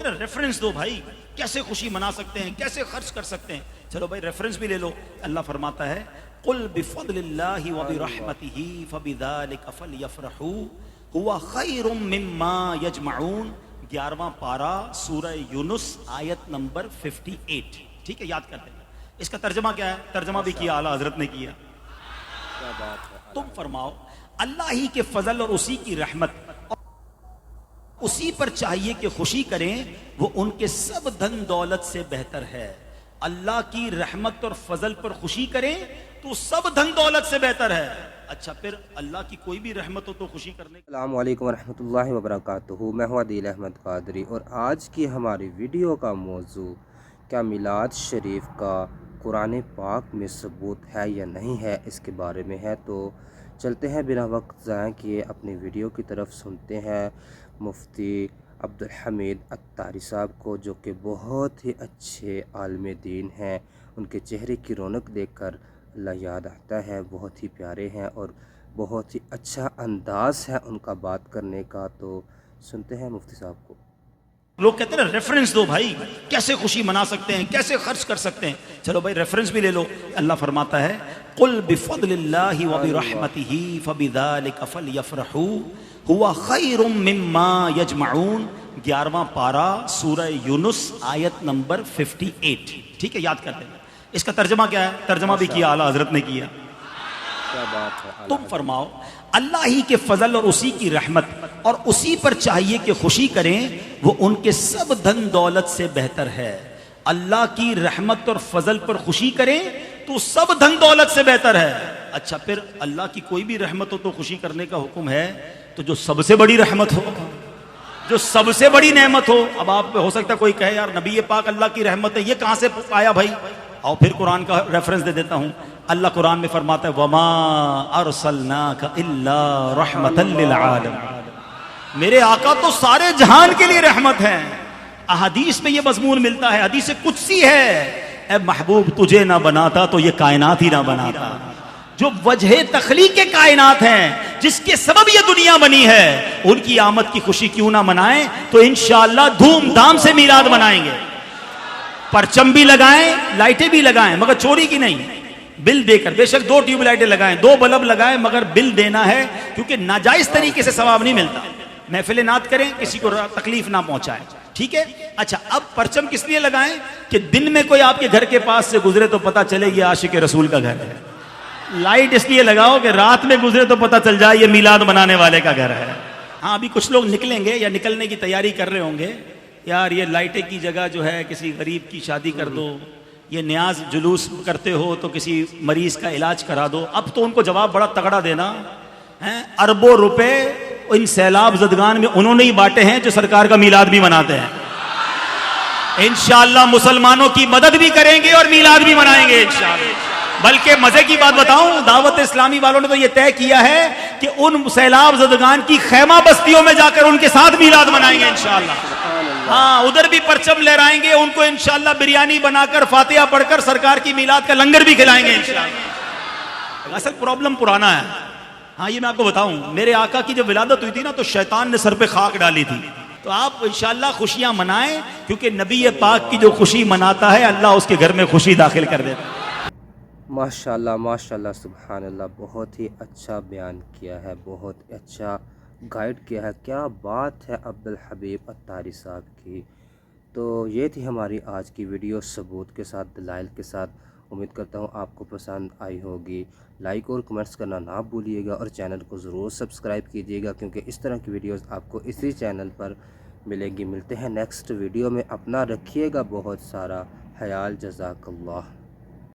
ہیں نا ریفرنس دو بھائی, کیسے خوشی منا سکتے ہیں, کیسے خرچ کر سکتے ہیں. چلو بھائی ریفرنس بھی لے لو. اللہ فرماتا ہے قل بفضل اللہ وبرحمتہ فبذلک فلیفرحوا هو خیر مما یجمعون. 11واں پارہ سورہ یونس آیت نمبر 58. ٹھیک ہے, یاد کرتے ہیں. اس کا ترجمہ کیا ہے؟ ترجمہ بھی کیا اعلیٰ حضرت نے کیا. تم فرماؤ اللہ ہی کے فضل اور اسی کی رحمت, اسی پر چاہیے کہ خوشی کریں, وہ ان کے سب دھن دولت سے بہتر ہے. اللہ کی رحمت اور فضل پر خوشی کریں تو سب دھن دولت سے بہتر ہے. اچھا پھر اللہ کی کوئی بھی رحمت ہو تو خوشی کرنے. السلام علیکم ورحمۃ اللہ وبرکاتہ. میں ہوں عادل احمد قادری اور آج کی ہماری ویڈیو کا موضوع کیا میلاد شریف کا قرآن پاک میں ثبوت ہے یا نہیں ہے, اس کے بارے میں ہے. تو چلتے ہیں بنا وقت ضائع کیے اپنی ویڈیو کی طرف. سنتے ہیں مفتی عبدالحمید اتاری صاحب کو, جو کہ بہت ہی اچھے عالم دین ہیں. ان کے چہرے کی رونق دیکھ کر اللہ یاد آتا ہے. بہت ہی پیارے ہیں اور بہت ہی اچھا انداز ہے ان کا بات کرنے کا. تو سنتے ہیں مفتی صاحب کو. لوگ کہتے ہیں نا ریفرنس دو بھائی, کیسے خوشی منا سکتے ہیں, کیسے خرچ کر سکتے ہیں. چلو بھائی ریفرنس بھی لے لو. اللہ فرماتا ہے قل بفضل اللہ وبرحمتہ فبذلک فلیفرحوا هو خیر مما یجمعون. 11واں پارہ سورہ یونس آیت نمبر 58. ٹھیک ہے, یاد کرتے ہیں. اس کا ترجمہ کیا ہے؟ ترجمہ بھی کیا اعلیٰ حضرت نے کیا. تم فرماؤ اللہ ہی کے فضل اور اسی کی رحمت اور اسی پر چاہیے کہ خوشی کریں, وہ ان کے سب دھن دولت سے بہتر ہے. اللہ کی رحمت اور فضل پر خوشی کریں تو سب دھن دولت سے بہتر ہے. اچھا پھر اللہ کی کوئی بھی رحمت ہو تو خوشی کرنے کا حکم ہے, تو جو سب سے بڑی رحمت ہو, جو سب سے بڑی نعمت ہو. اب آپ ہو سکتا ہے کوئی کہے یار نبی پاک اللہ کی رحمت ہے, یہ کہاں سے آیا بھائی؟ اور پھر قرآن کا ریفرنس دے دیتا ہوں. اللہ قرآن میں فرماتا ہے وما ارسلناک الا رحمتا للعالمین. میرے آقا تو سارے جہان کے لیے رحمت ہیں. احادیث میں یہ مضمون ملتا ہے, حدیث قدسی ہے, اے محبوب تجھے نہ بناتا تو یہ کائنات ہی نہ بناتا. جو وجہ تخلیق کے کائنات ہیں, جس کے سبب یہ دنیا بنی ہے, ان کی آمد کی خوشی کیوں نہ منائیں؟ تو انشاءاللہ دھوم دھام سے میلاد منائیں گے. پرچم بھی لگائیں, لائٹیں بھی لگائیں, مگر چوری کی نہیں, بل دے کر. بے شک 2 ٹیوب لائٹیں لگائیں, 2 بلب لگائیں, مگر بل دینا ہے, کیونکہ ناجائز طریقے سے ثواب نہیں ملتا. محفل نعت کریں, کسی کو تکلیف نہ پہنچائیں. ٹھیک ہے. اچھا اب پرچم کس لیے لگائیں؟ کہ دن میں کوئی آپ کے گھر کے پاس سے گزرے تو پتہ چلے یہ عاشق رسول کا گھر ہے. لائٹ اس لیے لگاؤ کہ رات میں گزرے تو پتہ چل جائے یہ میلاد منانے والے کا گھر ہے. ہاں ابھی کچھ لوگ نکلیں گے یا نکلنے کی تیاری کر رہے ہوں گے, یار یہ لائٹیں کی جگہ جو ہے کسی غریب کی شادی کر دو, یہ نیاز جلوس کرتے ہو تو کسی مریض کا علاج کرا دو. اب تو ان کو جواب بڑا تگڑا دینا ہے. اربوں روپے ان سیلاب زدگان میں انہوں نے ہی بانٹے ہیں جو سرکار کا میلاد بھی مناتے ہیں. انشاءاللہ مسلمانوں کی مدد بھی کریں گے اور میلاد بھی منائیں گے انشاءاللہ. بلکہ مزے کی بات بتاؤں, دعوت اسلامی والوں نے تو یہ طے کیا ہے کہ ان سیلاب زدگان کی خیمہ بستیوں میں جا کر ان کے ساتھ میلاد منائیں گے انشاءاللہ. ہاں ادھر بھی پرچم لہرائیں گے, ان کو انشاءاللہ بریانی بنا کر فاتحہ پڑھ کر سرکار کی میلاد کا لنگر بھی کھلائیں گے انشاءاللہ. اصل پرابلم پرانا ہے. ہاں یہ میں آپ کو بتاؤں, میرے آقا کی جب ولادت ہوئی تھی نا تو شیطان نے سر پہ خاک ڈالی تھی. تو آپ انشاءاللہ خوشیاں منائیں, کیونکہ نبی پاک کی جو خوشی مناتا ہے اللہ اس کے گھر میں خوشی داخل کر دیتا ہے. ماشاءاللہ ماشاءاللہ سبحان اللہ, بہت ہی اچھا بیان کیا ہے, بہت اچھا گائیڈ کیا ہے. کیا بات ہے عبدالحبیب اتاری صاحب کی. تو یہ تھی ہماری آج کی ویڈیو ثبوت کے ساتھ, دلائل کے ساتھ. امید کرتا ہوں آپ کو پسند آئی ہوگی. لائک اور کمنٹس کرنا نہ بھولیے گا, اور چینل کو ضرور سبسکرائب کیجیے گا, کیونکہ اس طرح کی ویڈیوز آپ کو اسی چینل پر ملے گی. ملتے ہیں نیکسٹ ویڈیو میں. اپنا رکھیے گا بہت سارا خیال. جزاک اللہ.